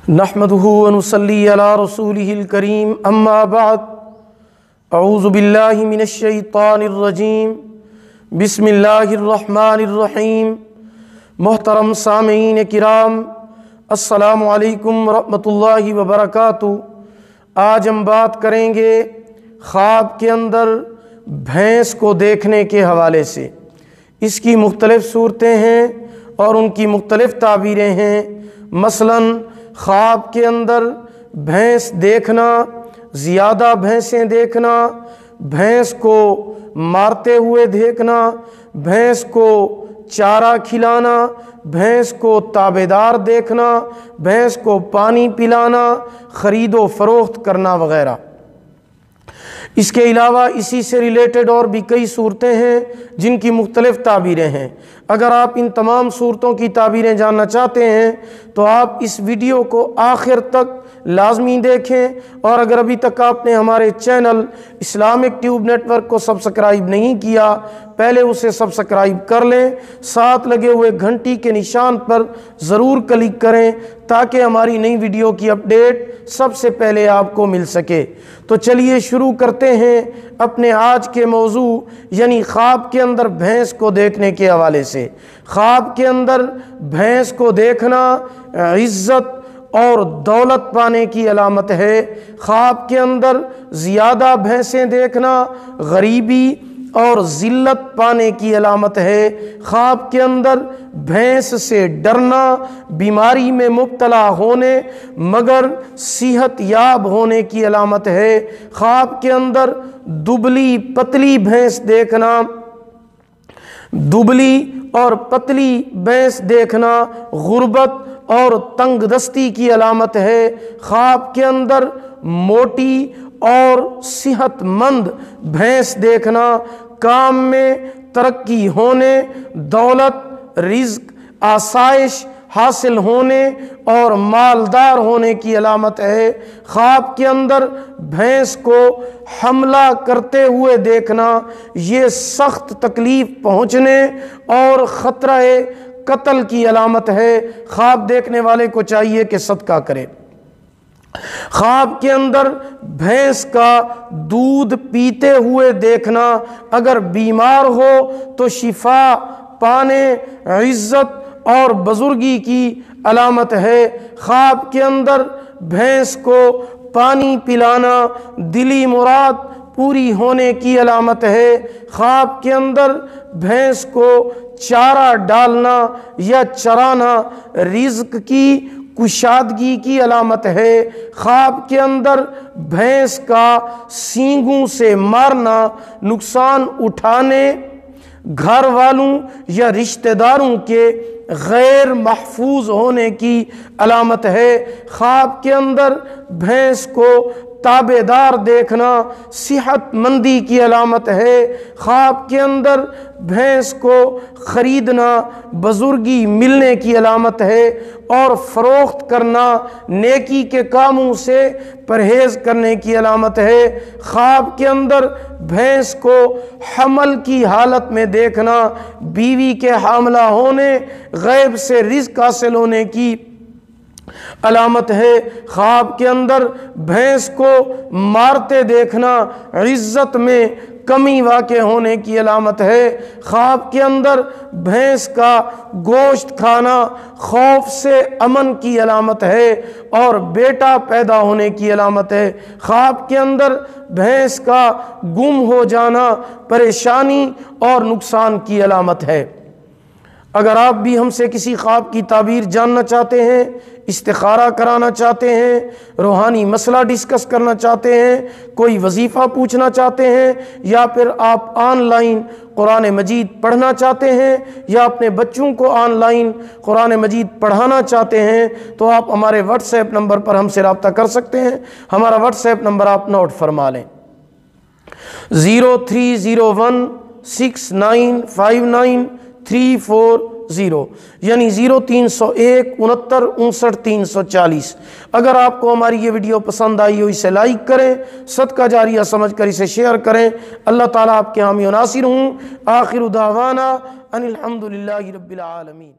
نحمدہ ونصلی علی رسولہ الکریم اما بعد اعوذ باللہ من الشیطان الرجیم بسم اللہ الرحمن الرحیم۔ محترم سامعین کرام، السلام علیکم ورحمۃ اللہ وبرکاتہ۔ آج ہم بات کریں گے خواب کے اندر بھینس کو دیکھنے کے حوالے سے۔ اس کی مختلف صورتیں ہیں اور ان کی مختلف تعبیریں ہیں۔ مثلاً خواب کے اندر بھینس دیکھنا، زیادہ بھینسیں دیکھنا، بھینس کو مارتے ہوئے دیکھنا، بھینس کو چارہ کھلانا، بھینس کو تابعدار دیکھنا، بھینس کو پانی پلانا، خرید و فروخت کرنا وغیرہ۔ اس کے علاوہ اسی سے ریلیٹڈ اور بھی کئی صورتیں ہیں جن کی مختلف تعبیریں ہیں۔ اگر آپ ان تمام صورتوں کی تعبیریں جاننا چاہتے ہیں تو آپ اس ویڈیو کو آخر تک لازمی دیکھیں، اور اگر ابھی تک آپ نے ہمارے channel Islamic tube network کو سبسکرائب نہیں کیا، پہلے اسے سبسکرائب کر لیں، ساتھ لگے ہوئے گھنٹی کے نشان پر ضرور کلک کریں تاکہ ہماری نئی ویڈیو کی اپڈیٹ سب سے پہلے آپ کو مل سکے۔ تو چلیے شروع کرتے ہیں اپنے آج کے موضوع، یعنی خواب کے اندر بھینس کو دیکھنے کے حوالے سے۔ خواب کے اندر بھینس کو دیکھنا عزت اور دولت پانے کی علامت ہے۔ خواب کے اندر زیادہ بھینسیں دیکھنا غریبی اور ذلت پانے کی علامت ہے۔ خواب کے اندر بھینس سے ڈرنا بیماری میں مبتلا ہونے مگر صحت یاب ہونے کی علامت ہے۔ خواب کے اندر دبلی پتلی بھینس دیکھنا، دبلی اور پتلی بھینس دیکھنا غربت اور تنگ دستی کی علامت ہے۔ خواب کے اندر موٹی اور صحت مند بھینس دیکھنا کام میں ترقی ہونے، دولت، رزق، آسائش حاصل ہونے اور مالدار ہونے کی علامت ہے۔ خواب کے اندر بھینس کو حملہ کرتے ہوئے دیکھنا یہ سخت تکلیف پہنچنے اور خطرہ قتل کی علامت ہے۔ خواب دیکھنے والے کو چاہیے کہ صدقہ کرے۔ خواب کے اندر بھینس کا دودھ پیتے ہوئے دیکھنا اگر بیمار ہو تو شفا پانے عزت اور بزرگی کی علامت ہے۔ خواب کے اندر بھینس کو پانی پلانا دلی مراد پوری ہونے کی علامت ہے۔ خواب کے اندر بھینس کو چارہ ڈالنا یا چرانا رزق کی کشادگی کی علامت ہے۔ خواب کے اندر بھینس کا سینگوں سے مارنا نقصان اٹھانے، گھر والوں یا رشتہ داروں کے غیر محفوظ ہونے کی علامت ہے۔ خواب کے اندر بھینس کو تابعدار دیکھنا صحت مندی کی علامت ہے۔ خواب کے اندر بھینس کو خریدنا بزرگی ملنے کی علامت ہے اور فروخت کرنا نیکی کے کاموں سے پرہیز کرنے کی علامت ہے۔ خواب کے اندر بھینس کو حمل کی حالت میں دیکھنا بیوی کے حاملہ ہونے، غیب سے رزق حاصل ہونے کی علامت ہے۔ خواب کے اندر بھینس کو مارتے دیکھنا عزت میں کمی واقع ہونے کی علامت ہے۔ خواب کے اندر بھینس کا گوشت کھانا خوف سے امن کی علامت ہے اور بیٹا پیدا ہونے کی علامت ہے۔ خواب کے اندر بھینس کا گم ہو جانا پریشانی اور نقصان کی علامت ہے۔ اگر آپ بھی ہم سے کسی خواب کی تعبیر جاننا چاہتے ہیں، استخارہ کرانا چاہتے ہیں، روحانی مسئلہ ڈسکس کرنا چاہتے ہیں، کوئی وظیفہ پوچھنا چاہتے ہیں، یا پھر آپ آن لائن قرآن مجید پڑھنا چاہتے ہیں یا اپنے بچوں کو آن لائن قرآن مجید پڑھانا چاہتے ہیں تو آپ ہمارے واٹس ایپ نمبر پر ہم سے رابطہ کر سکتے ہیں۔ ہمارا واٹس ایپ نمبر آپ نوٹ فرما لیں، 0301695930، یعنی 0301 69 59 340۔ اگر آپ کو ہماری یہ ویڈیو پسند آئی ہو اسے لائک کریں، صدقہ جاریہ سمجھ کر اسے شیئر کریں۔ اللہ تعالیٰ آپ کے حامی و ناصر ہوں۔ آخر دعوانا ان الحمدللہ رب العالمین۔